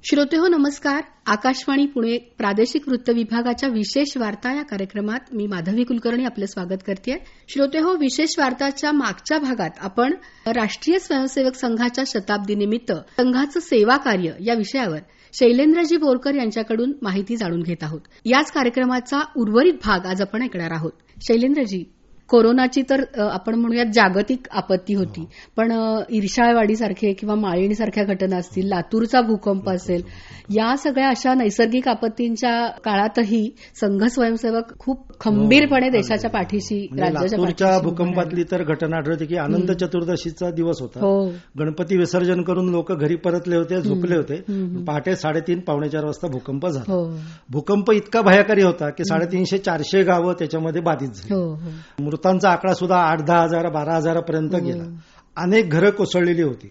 श्रोतेहो नमस्कार. आकाशवाणी पुणे प्रादेशिक वृत्त विभागाच्या विशेष वार्ता या कार्यक्रमात मी माधवी कुलकर्णी आपलं स्वागत करतेय. श्रोतेहो, विशेष वार्ताच्या मागच्या भागात आपण राष्ट्रीय स्वयंसेवक संघाच्या शताब्दीनिमित्त संघाचं सेवा कार्य या विषयावर शैलेंद्रजी बोरकर यांच्याकडून माहिती जाणून घेत आहोत. याच कार्यक्रमाचा उर्वरित भाग आज आपण ऐकणार आहोत. शैलेंद्रजी, कोरोनाची तर आपण म्हणूयात जागतिक आपत्ती होती, पण इर्षाळवाडीसारखे किंवा माळिणीसारख्या घटना असतील, लातूरचा भूकंप असेल, या सगळ्या अशा नैसर्गिक आपत्तींच्या काळातही संघ स्वयंसेवक खूप खंबीरपणे देशाच्या पाठीशी, राज्याच्या लातूरच्या भूकंपातली तर घटना आढळते की अनंत चतुर्दशीचा दिवस होता. गणपती विसर्जन करून लोक घरी परतले होते, झोपले होते. पहाटे 3:30 पावणे 4 वाजता भूकंप झाला. भूकंप इतका भयाकारी होता की 350-400 गावं त्याच्यामध्ये बाधित झाली. मृतांचा आकडा सुद्धा 8-10 हजार 12 हजारापर्यंत गेला. अनेक घरं कोसळलेली होती.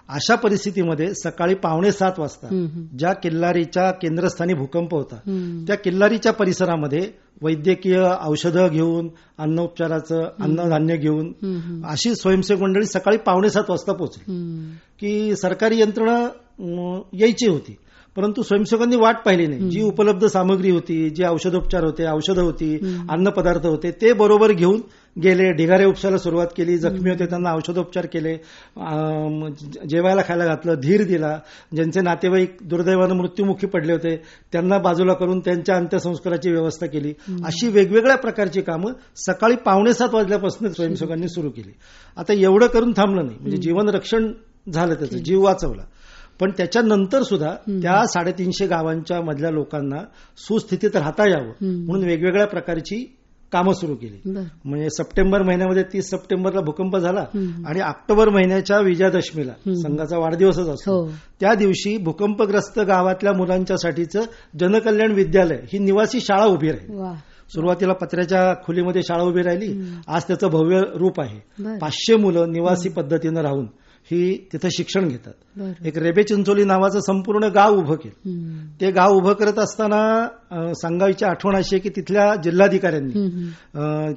अशा परिस्थितीमध्ये सकाळी 6:45 वाजता ज्या किल्लारीच्या केंद्रस्थानी भूकंप होता त्या किल्लारीच्या परिसरामध्ये वैद्यकीय औषधं घेऊन, अन्नोपचाराचं अन्नधान्य घेऊन अशी स्वयंसेवक मंडळी सकाळी 6:45 वाजता पोहोचली की सरकारी यंत्रणा यायची होती. परंतु स्वयंसेवकांनी वाट पाहिली नाही. जी उपलब्ध सामग्री होती, जे औषधोपचार होते, औषधं होती, अन्नपदार्थ होते, ते बरोबर घेऊन गेले. ढिगारे उपसायला सुरुवात केली. जखमी होते त्यांना औषधोपचार केले, जेवायला खायला घातलं, धीर दिला. ज्यांचे नातेवाईक दुर्दैवानं मृत्युमुखी पडले होते त्यांना बाजूला करून त्यांच्या अंत्यसंस्काराची व्यवस्था केली. अशी वेगवेगळ्या प्रकारची कामं सकाळी 6:45 वाजल्यापासून स्वयंसेवकांनी सुरू केली. आता एवढं करून थांबलं नाही, म्हणजे जीवन रक्षण झालं, त्याचं जीव वाचवला. पण त्याच्यानंतर सुद्धा त्या 350 गावांच्या मधल्या लोकांना सुस्थितीत राहता यावं म्हणून वेगवेगळ्या प्रकारची कामं सुरू केली. म्हणजे सप्टेंबर महिन्यामध्ये 30 सप्टेंबरला भूकंप झाला आणि ऑक्टोबर महिन्याच्या विजयादशमीला संघाचा वाढदिवसच असतो, त्या दिवशी भूकंपग्रस्त गावातल्या मुलांच्यासाठीचं जनकल्याण विद्यालय ही निवासी शाळा उभी राहिली. सुरुवातीला पत्र्याच्या खोलीमध्ये शाळा उभी राहिली. आज त्याचं भव्य रूप आहे. 500 मुलं निवासी पद्धतीनं राहून ही तिथं शिक्षण घेतात. एक रेबे चिंचोली नावाचं संपूर्ण गाव उभं केलं. ते गाव उभं करत असताना संघाची आठवण अशी आहे की तिथल्या जिल्हाधिकाऱ्यांनी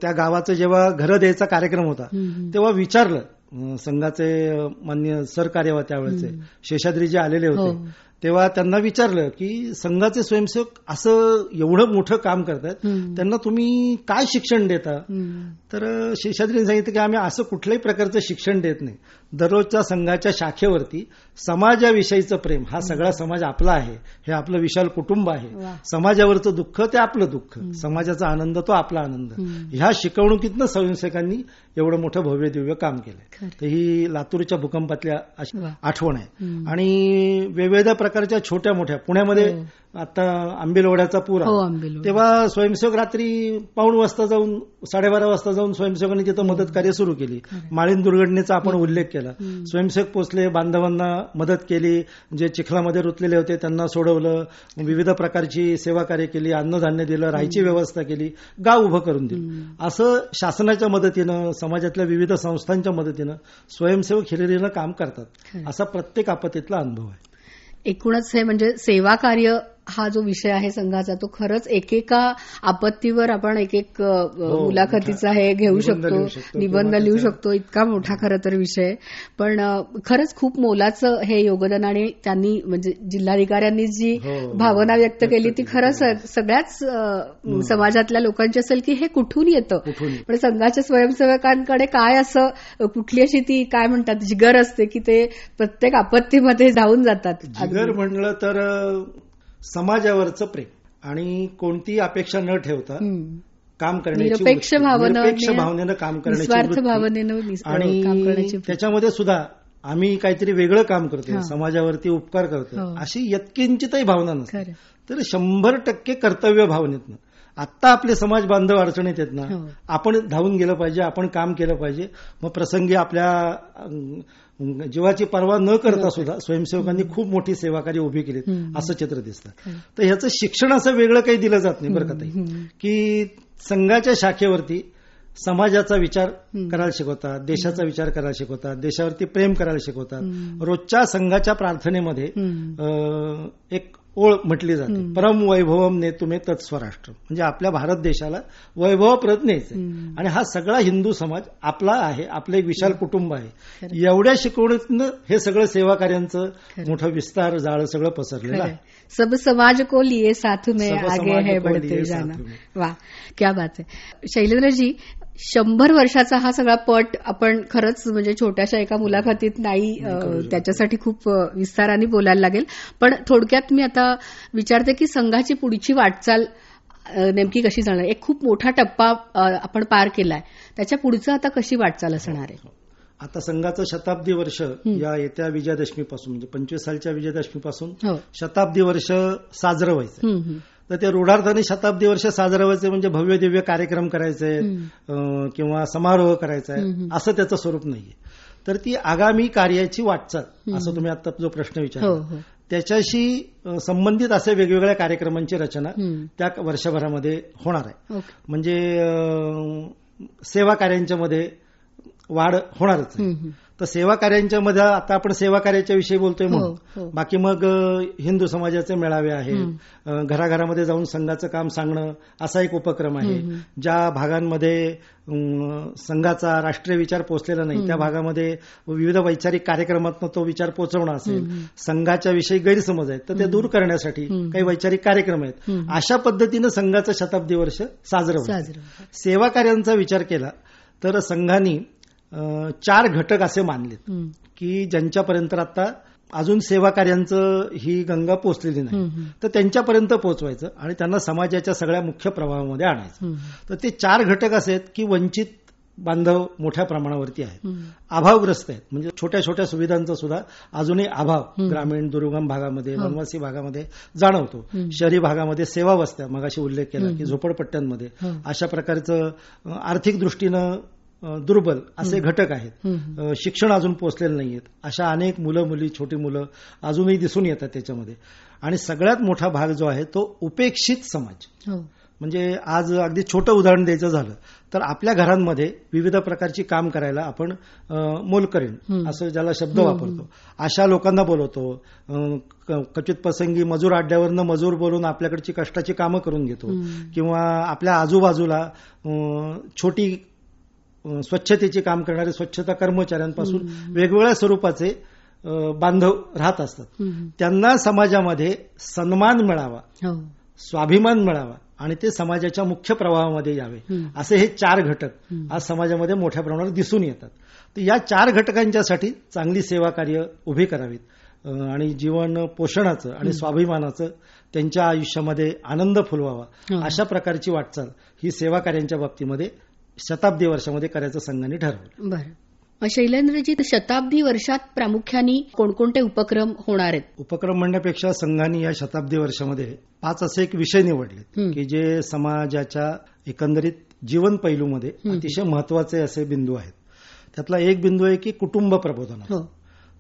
त्या गावाचं जेव्हा घरं द्यायचा कार्यक्रम होता तेव्हा विचारलं, संघाचे मान्य सरकार्यवाह त्यावेळेचे शेषाद्रीजी आलेले होते, तेव्हा त्यांना विचारलं की संघाचे स्वयंसेवक असं एवढं मोठं काम करतात, त्यांना तुम्ही काय शिक्षण देता? तर शेषाद्रींनी सांगितलं की आम्ही असं कुठल्याही प्रकारचं शिक्षण देत नाही. दररोजच्या संघाच्या शाखेवरती समाजाविषयीचं प्रेम, हा सगळा समाज आपला आहे, हे आपलं विशाल कुटुंब आहे, समाजावरचं दुःख ते आपलं दुःख, समाजाचा आनंद तो आपला आनंद, ह्या शिकवणुकीतनं स्वयंसेवकांनी एवढं मोठं भव्य दिव्य काम केलंय. तर ही लातूरच्या भूकंपातल्या आठवण आहे. आणि विविध प्रकारच्या छोट्या मोठ्या, पुण्यामध्ये आता आंबेलवाड्याचा पूर आला तेव्हा स्वयंसेवक रात्री 1:15 वाजता जाऊन 12:30 वाजता जाऊन स्वयंसेवकांनी तिथं मदत कार्य सुरू केली. माळीण दुर्घटनेचा आपण उल्लेख केला. स्वयंसेवक पोचले, बांधवांना मदत केली, जे चिखलामध्ये रुतलेले होते त्यांना सोडवलं, विविध प्रकारची सेवा कार्य केली, अन्नधान्य दिलं, राहायची व्यवस्था केली, गाव उभं करून दिलं. असं शासनाच्या मदतीनं, समाजातल्या विविध संस्थांच्या मदतीनं स्वयंसेवक हिरिरीनं काम करतात. असा प्रत्येक आपत्तीतला अनुभव आहे. एकूणच हे म्हणजे सेवा कार्य हा जो विषय आहे संघाचा, तो खरंच एकेका आपत्तीवर आपण एक मुलाखतीचा हे घेऊ शकतो, निबंध लिहू शकतो, इतका मोठा खरं तर विषय. पण खरंच खूप मोलाचं हे योगदान, आणि त्यांनी म्हणजे जिल्हाधिकाऱ्यांनी जी भावना व्यक्त केली ती खरंच सगळ्याच समाजातल्या लोकांची असेल की हे कुठून येतं. पण संघाच्या स्वयंसेवकांकडे काय असं कुठली अशी ती काय म्हणतात जिगर असते की ते प्रत्येक आपत्तीमध्ये जाऊन जातात. जिगर म्हणलं तर समाजावरचं प्रेम आणि कोणती अपेक्षा न ठेवता काम करण्याची, निरपेक्ष भावनेनं काम करण्याची भावनेनं, आणि त्याच्यामध्ये सुद्धा आम्ही काहीतरी वेगळं काम करतो, समाजावरती उपकार करतो, अशी यत्किंचितही भावना नसते. तर 100% कर्तव्य भावनेतनं आत्ता आपले समाज बांधव अडचणीत येत ना, आपण धावून गेलं पाहिजे, आपण काम केलं पाहिजे. मग प्रसंगी आपल्या जीवाची पर्वा न करता सुद्धा स्वयंसेवकांनी खूप मोठी सेवाकार्य उभी केली, असं चित्र दिसतं. तर ह्याचं शिक्षण असं वेगळं काही दिलं जात नाही बरं का ताई, की संघाच्या शाखेवरती समाजाचा विचार करायला शिकवतात, देशाचा विचार करायला शिकवतात, देशावरती प्रेम करायला शिकवतात. रोजच्या संघाच्या प्रार्थनेमध्ये एक ओळ म्हटली जाते, परम वैभवम नेतुमे तत्स्वराष्ट्र, म्हणजे आपल्या भारत देशाला वैभवप्रत न्यायचंय. आणि हा सगळा हिंदू समाज आपला आहे, आपलं एक विशाल कुटुंब आहे. एवढ्या शिकवणीतनं हे सगळं सेवा कार्यांचं मोठं विस्तार जाळं सगळं पसरलेलं आहे. सब समाज को लिए साथ में आगे है बढ़ते जाना. वा, क्या बात आहे. शैलेंद्रजी, 100 वर्षाचा हा सगळा पट आपण खरंच म्हणजे छोट्याशा एका मुलाखतीत नाही, त्याच्यासाठी खूप विस्ताराने बोलायला लागेल. पण थोडक्यात मी आता विचारते की संघाची पुढची वाटचाल नेमकी कशी जाणार. एक खूप मोठा टप्पा आपण पार केलाय, त्याच्या पुढचं आता कशी वाटचाल असणार आहे. आता संघाचं शताब्दी वर्ष या येत्या विजयादशमीपासून म्हणजे 25 सालच्या विजयादशमीपासून शताब्दी वर्ष साजरं व्हायचं. तर ते रूढार्थाने शताब्दी वर्ष साजरं व्हायचे म्हणजे भव्य दिव्य कार्यक्रम करायचे किंवा समारोह करायचा आहे असं त्याचं स्वरूप नाहीये. तर ती आगामी कार्याची वाटचाल, असं तुम्ही आता जो प्रश्न विचारला, त्याच्याशी संबंधित असे वेगवेगळ्या कार्यक्रमांची रचना त्या वर्षभरामध्ये होणार आहे. म्हणजे सेवा कार्यांच्या मध्ये वाढ होणारच आहे. तर सेवा कार्यांच्या मध्ये आता आपण सेवा कार्याच्या विषयी बोलतोय म्हणून, बाकी मग हिंदू समाजाचे मेळावे आहेत, घराघरामध्ये जाऊन संघाचं काम सांगणं असा एक उपक्रम आहे. ज्या भागांमध्ये संघाचा राष्ट्रीय विचार पोचलेला नाही त्या भागामध्ये विविध वैचारिक कार्यक्रमातून तो विचार पोहोचवणं असेल, संघाच्या विषयी गैरसमज आहेत तर ते दूर करण्यासाठी काही वैचारिक कार्यक्रम आहेत. अशा पद्धतीनं संघाचं शताब्दी वर्ष साजरं होतं. सेवा कार्यांचा विचार केला तर संघाने 4 घटक असे मानलेत की ज्यांच्यापर्यंत आता अजून सेवा कार्यांचं ही गंगा पोचलेली नाही, तर त्यांच्यापर्यंत पोहोचवायचं आणि त्यांना समाजाच्या सगळ्या मुख्य प्रवाहामध्ये आणायचं. तर ते 4 घटक असे आहेत की वंचित बांधव मोठ्या प्रमाणावरती आहेत, अभावग्रस्त आहेत, म्हणजे छोट्या छोट्या सुविधांचा सुद्धा अजूनही अभाव ग्रामीण दुर्गम भागामध्ये वनवासी भागामध्ये जाणवतो. शहरी भागामध्ये सेवा वस्त्या, मगाशी उल्लेख केला की झोपडपट्ट्यांमध्ये अशा प्रकारचं आर्थिक दृष्टीनं दुर्बल असे घटक आहेत. शिक्षण अजून पोचलेलं नाहीयेत, अशा अनेक मुलं मुली छोटी मुलं अजूनही दिसून येतात त्याच्यामध्ये. आणि सगळ्यात मोठा भाग जो आहे तो उपेक्षित समाज. म्हणजे आज अगदी छोटं उदाहरण द्यायचं झालं तर आपल्या घरांमध्ये विविध प्रकारची काम करायला आपण मोलकरीण असं ज्याला शब्द वापरतो अशा लोकांना बोलवतो. क्वचित प्रसंगी मजूर अड्ड्यावरनं मजूर बोलून आपल्याकडची कष्टाची कामं करून घेतो. किंवा आपल्या आजूबाजूला छोटी स्वच्छतेची काम करणारे स्वच्छता कर्मचाऱ्यांपासून वेगवेगळ्या स्वरूपाचे बांधव राहत असतात. त्यांना समाजामध्ये सन्मान मिळावा, स्वाभिमान मिळावा आणि ते समाजाच्या मुख्य प्रवाहामध्ये यावे, असे हे 4 घटक आज समाजामध्ये मोठ्या प्रमाणावर दिसून येतात. तर या 4 घटकांच्यासाठी चांगली सेवा कार्य उभी करावीत आणि जीवन पोषणाचं आणि स्वाभिमानाचं त्यांच्या आयुष्यामध्ये आनंद फुलवावा अशा प्रकारची वाटचाल ही सेवा कार्यांच्या बाबतीमध्ये शताब्दी वर्षामध्ये करायचं संघाने ठरवलं. बरं, शैलेंद्रजी, शताब्दी वर्षात प्रामुख्याने कोणकोणते उपक्रम होणार आहेत. उपक्रम म्हणण्यापेक्षा संघाने या शताब्दी वर्षामध्ये 5 असे एक विषय निवडले की जे समाजाच्या एकंदरीत जीवन पैलूमध्ये अतिशय महत्वाचे असे बिंदू आहेत. त्यातला एक बिंदू आहे की कुटुंब प्रबोधन.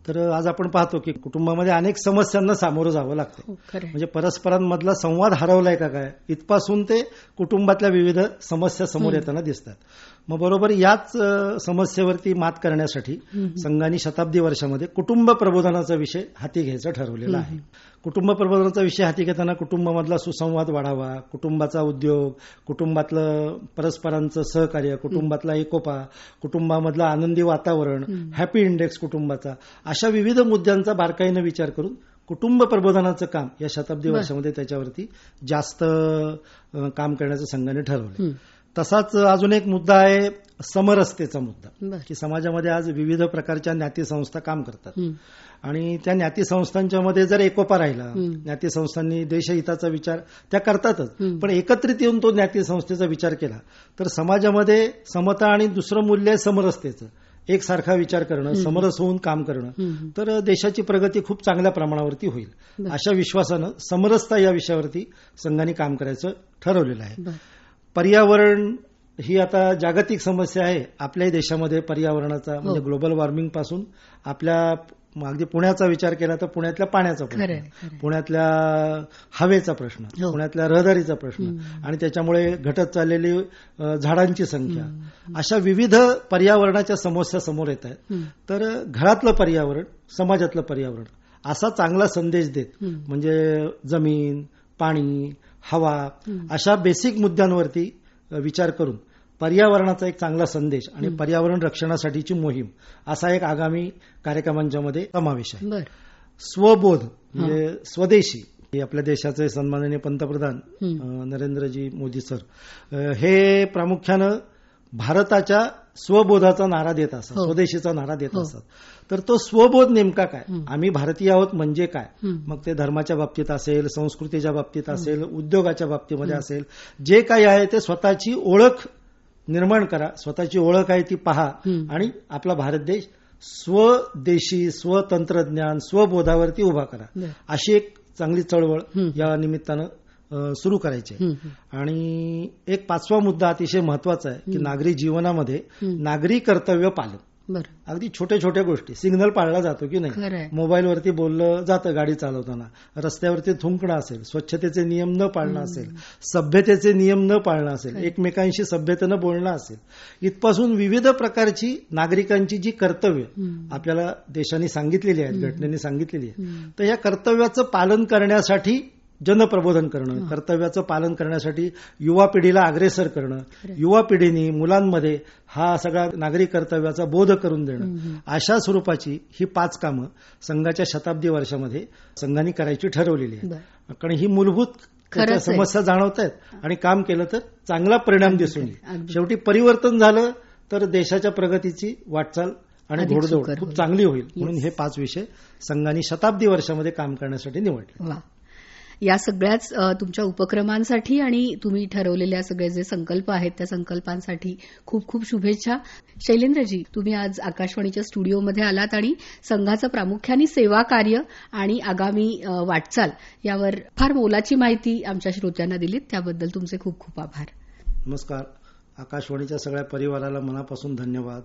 तर आज आपण पाहतो की कुटुंबामध्ये अनेक समस्यांना सामोरं जावं लागतं. म्हणजे परस्परांमधला संवाद हरवलाय का काय इथपासून ते कुटुंबातल्या विविध समस्या समोर येताना दिसतात. मग बरोबर याच समस्येवरती मात करण्यासाठी संघाने शताब्दी वर्षामध्ये कुटुंब प्रबोधनाचा विषय हाती घ्यायचा ठरवलेला आहे. कुटुंब प्रबोधनाचा विषय हाती घेताना कुटुंबामधला सुसंवाद वाढावा, कुटुंबाचा उद्योग, कुटुंबातलं परस्परांचं सहकार्य, कुटुंबातला एकोपा, कुटुंबामधलं आनंदी वातावरण, हॅपी इंडेक्स कुटुंबाचा, अशा विविध मुद्द्यांचा बारकाईनं विचार करून कुटुंब प्रबोधनाचं काम या शताब्दी वर्षामध्ये त्याच्यावरती जास्त काम करण्याचं संघाने ठरवलं. तसाच अजून एक मुद्दा आहे समरसतेचा मुद्दा, की समाजामध्ये आज विविध प्रकारच्या ज्ञाती संस्था काम करतात आणि त्या ज्ञाती संस्थांच्या मध्ये जर एकोपा राहिला, ज्ञाती संस्थांनी देशहिताचा विचार त्या करतातच, पण एकत्रित येऊन तो ज्ञाती संस्थेचा विचार केला तर समाजामध्ये समता आणि दुसरं मूल्य आहे समरसतेचं, एकसारखा विचार करणं, समरस होऊन काम करणं, तर देशाची प्रगती खूप चांगल्या प्रमाणावरती होईल. अशा विश्वासानं समरसता या विषयावरती संघाने काम करायचं ठरवलेलं आहे. पर्यावरण ही आता जागतिक समस्या आहे. आपल्याही देशामध्ये पर्यावरणाचा म्हणजे ग्लोबल वॉर्मिंग पासून आपल्या अगदी पुण्याचा विचार केला तर पुण्यातल्या पाण्याचा प्रश्न, पुण्यातल्या हवेचा प्रश्न, पुण्यातल्या रहदारीचा प्रश्न आणि त्याच्यामुळे घटत चाललेली झाडांची संख्या, अशा विविध पर्यावरणाच्या समस्या समोर येत आहेत. तर घरातलं पर्यावरण, समाजातलं पर्यावरण असा चांगला संदेश देत म्हणजे जमीन, पाणी, हवा अशा बेसिक मुद्द्यांवरती विचार करून पर्यावरणाचा एक चांगला संदेश आणि पर्यावरण रक्षणासाठीची मोहीम असा एक आगामी कार्यक्रमांच्या मध्ये समावेश आहे. स्वबोध म्हणजे स्वदेशी हे आपल्या देशाचे सन्माननीय पंतप्रधान नरेंद्रजी मोदी सर हे प्रामुख्यानं भारताच्या स्वबोधाचा नारा देत असतात, स्वदेशीचा नारा देत असतात. तर तो स्वबोध नेमका काय, आम्ही भारतीय आहोत म्हणजे काय, मग ते धर्माच्या बाबतीत असेल, संस्कृतीच्या बाबतीत असेल, उद्योगाच्या बाबतीमध्ये असेल, जे काही आहे ते स्वतःची ओळख निर्माण करा, स्वतःची ओळख आहे ती पहा आणि आपला भारत देश स्वदेशी, स्वतंत्रज्ञान, स्वबोधावरती उभा करा, अशी एक चांगली चळवळ या निमित्तानं सुरू करायची आहे. आणि एक 5वा मुद्दा अतिशय महत्वाचा आहे की नागरी जीवनामध्ये नागरी कर्तव्य पालन. अगदी छोट्या छोट्या गोष्टी, सिग्नल पाळला जातो की नाही, मोबाईलवरती बोललं जातं गाडी चालवताना, रस्त्यावरती थुंकणं असेल, स्वच्छतेचे नियम न पाळणं असेल, सभ्यतेचे नियम न पाळणं असेल, एकमेकांशी सभ्यतेनं बोलणं असेल, इथपासून विविध प्रकारची नागरिकांची जी कर्तव्य आपल्याला देशाने सांगितलेली आहेत, घटनेने सांगितलेली आहे, तर या कर्तव्याचं पालन करण्यासाठी जनप्रबोधन करणं, कर्तव्याचं पालन करण्यासाठी युवा पिढीला अग्रेसर करणं, युवा पिढीने मुलांमध्ये हा सगळा नागरी कर्तव्याचा बोध करून देणं, अशा स्वरूपाची ही 5 कामं संघाच्या शताब्दी वर्षामध्ये संघाने करायची ठरवलेली आहे. कारण ही मूलभूत समस्या जाणवत आहेत आणि काम केलं तर चांगला परिणाम दिसून येईल. शेवटी परिवर्तन झालं तर देशाच्या प्रगतीची वाटचाल आणि घोडदौड खूप चांगली होईल. म्हणून हे 5 विषय संघाने शताब्दी वर्षामध्ये काम करण्यासाठी निवडले. या सगळ्याच तुमच्या उपक्रमांसाठी आणि तुम्ही ठरवलेल्या सगळे जे संकल्प आहेत त्या संकल्पांसाठी खूप खूप शुभेच्छा. शैलेंद्रजी, तुम्ही आज आकाशवाणीच्या स्टुडिओमध्ये आलात आणि संघाचं प्रामुख्याने सेवा कार्य आणि आगामी वाटचाल यावर फार मोलाची माहिती आमच्या श्रोत्यांना दिलीत, त्याबद्दल तुमचे खूप खूप आभार. नमस्कार. आकाशवाणीच्या सगळ्या परिवाराला मनापासून धन्यवाद.